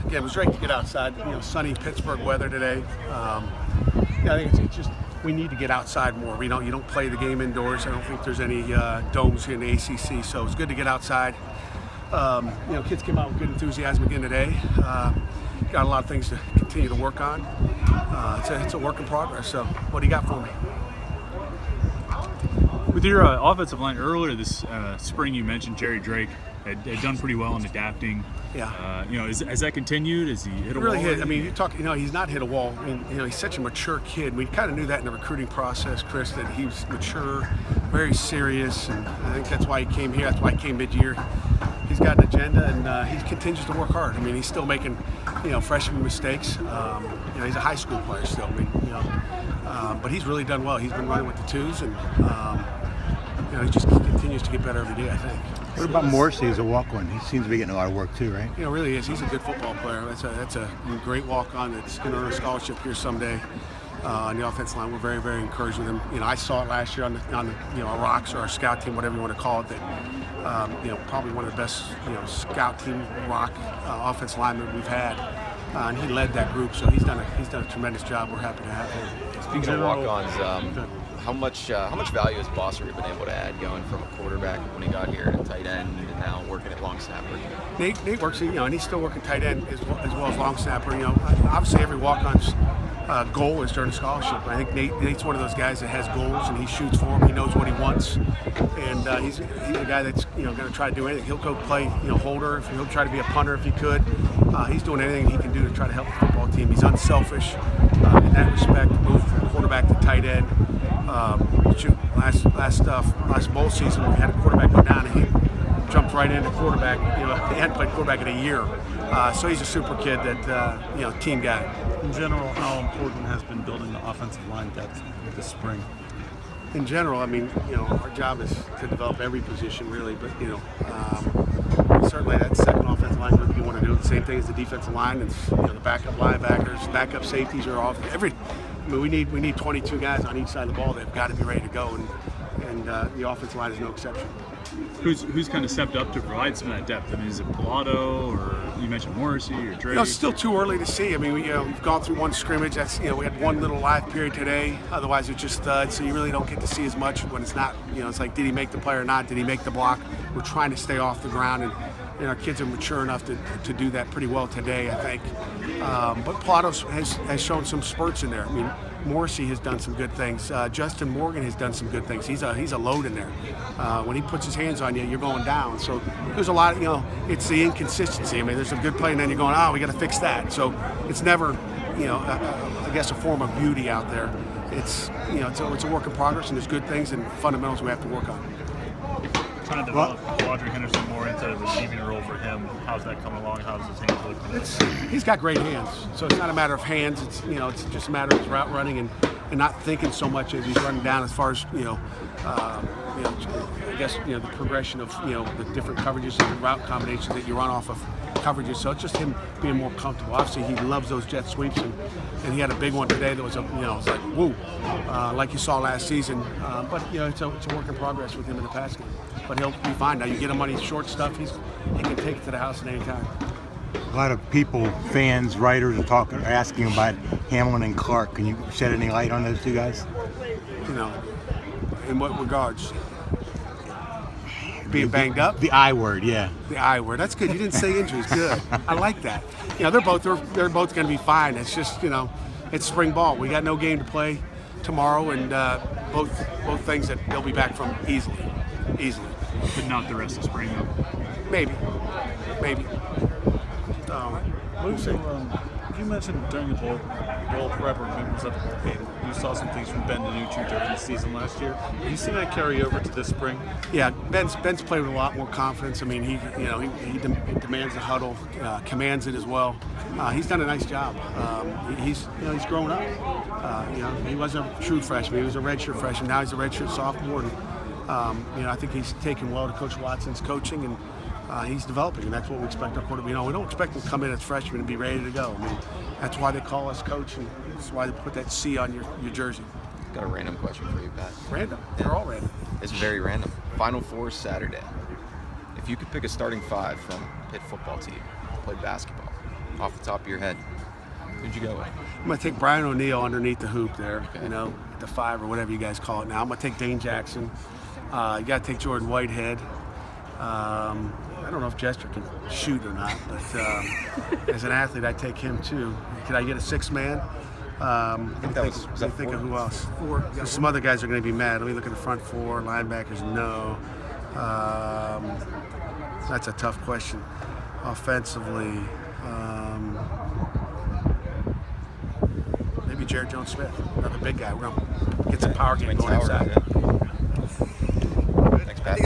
again, it was great to get outside. Sunny Pittsburgh weather today. I think it's just we need to get outside more. You don't play the game indoors. I don't think there's any domes here in the ACC, so it's good to get outside. Kids came out with good enthusiasm again today. Got a lot of things to continue to work on. It's a work in progress. So, what do you got for me? With your offensive line earlier this spring, you mentioned Jerry Drake had done pretty well in adapting. Yeah. Has that continued? Has he hit a wall? Really hit. I mean, he's not hit a wall. He's such a mature kid. We kind of knew that in the recruiting process, Chris, that he was mature, very serious, and I think that's why he came here. That's why he came mid-year. He's got an agenda, and he continues to work hard. I mean, he's still making, freshman mistakes. He's a high school player still. But he's really done well. He's been running with the twos, and he just continues to get better every day, I think. What about Morrissey as a walk-on? He seems to be getting a lot of work too, right? Really is. He's a good football player. That's a great walk-on that's going to earn a scholarship here someday. On the offensive line, we're very, very encouraged with him. I saw it last year on the our rocks or our scout team, whatever you want to call it. That probably one of the best scout team rock offensive linemen we've had, and he led that group. So he's done a tremendous job. We're happy to have him. Speaking of walk-ons, how much value has Bossert been able to add going from a quarterback when he got here to tight end and now working at long snapper? Nate works, and he's still working tight end as well as long snapper. Obviously every walk-on's goal is to earn a scholarship. I think Nate's one of those guys that has goals and he shoots for them. He knows what he wants, and he's a guy that's going to try to do anything. He'll go play holder. He'll try to be a punter if he could. He's doing anything he can do to try to help the football team. He's unselfish in that respect. Moved from quarterback to tight end. Last bowl season we had a quarterback go down and he jumped right into quarterback. He hadn't played quarterback in a year. So he's a super kid that team guy. In general, how important has been building the offensive line depth this spring? In general, our job is to develop every position really, but certainly that second offensive line group you want to do the same thing as the defensive line. It's the backup linebackers, backup safeties are off. We need 22 guys on each side of the ball. They've got to be ready to go, and the offensive line is no exception. Who's kind of stepped up to provide some of that depth? Is it Pilato, or you mentioned Morrissey or Drake? It's still too early to see. We've gone through one scrimmage. That's we had one little live period today. Otherwise, it's just studs. So you really don't get to see as much when it's not. It's like, did he make the play or not? Did he make the block? We're trying to stay off the ground, and our kids are mature enough to do that pretty well today, I think. But Pilato has shown some spurts in there. Morrissey has done some good things. Justin Morgan has done some good things. He's a load in there. When he puts his hands on you, you're going down. So there's a lot of, it's the inconsistency. There's a good play and then you're going, we got to fix that. So it's never, I guess a form of beauty out there. It's a work in progress, and there's good things and fundamentals we have to work on. Trying to develop Quadri Henderson more into a receiving role for him. How's that coming along? How's his hands looking? He's got great hands, so it's not a matter of hands. It's just a matter of his route running and not thinking so much as he's running down. As far as I guess the progression of the different coverages and the route combinations that you run off of coverages. So it's just him being more comfortable. Obviously, he loves those jet sweeps, and he had a big one today that was it's like woo, like you saw last season. But it's a work in progress with him in the pass game. But he'll be fine. Now you get him on his short stuff, he can take it to the house at any time. A lot of people, fans, writers are asking about Hamlin and Clark. Can you shed any light on those two guys? In what regards? Being banged up? The I word, yeah. The I word. That's good. You didn't say injuries. Good. I like that. They're both going to be fine. It's just it's spring ball. We got no game to play tomorrow, and both things that they'll be back from easily. But not the rest of spring, though. Maybe. You mentioned during the bowl prep or was at the bowl game, you saw some things from Ben DiNucci during the season last year. Have you seen that carry over to this spring? Yeah, Ben's played with a lot more confidence. He demands the huddle, commands it as well. He's done a nice job. He's grown up. He wasn't a true freshman. He was a redshirt freshman. Now he's a redshirt sophomore. And I think he's taken well to Coach Watson's coaching, and he's developing, and that's what we expect our quarterback. We don't expect him to come in as freshmen and be ready to go. That's why they call us coach, and that's why they put that C on your jersey. Got a random question for you, Pat. Random? They're all random. It's very random. Final Four Saturday. If you could pick a starting five from Pitt football team to play basketball, off the top of your head, who'd you go with? I'm going to take Brian O'Neill underneath the hoop there, Okay. you know, the 5 or whatever you guys call it now. I'm going to take Dane Jackson. You got to take Jordan Whitehead. I don't know if Jester can shoot or not, but as an athlete, I take him too. Can I get a 6 man? I think that was that think of 4? who else? 4. There's some other guys are going to be mad. Let me look at the front 4 linebackers. No, that's a tough question. Offensively, maybe Jared Jones-Smith, another big guy. We're going to get some power game Twin going Tower, inside. yeah.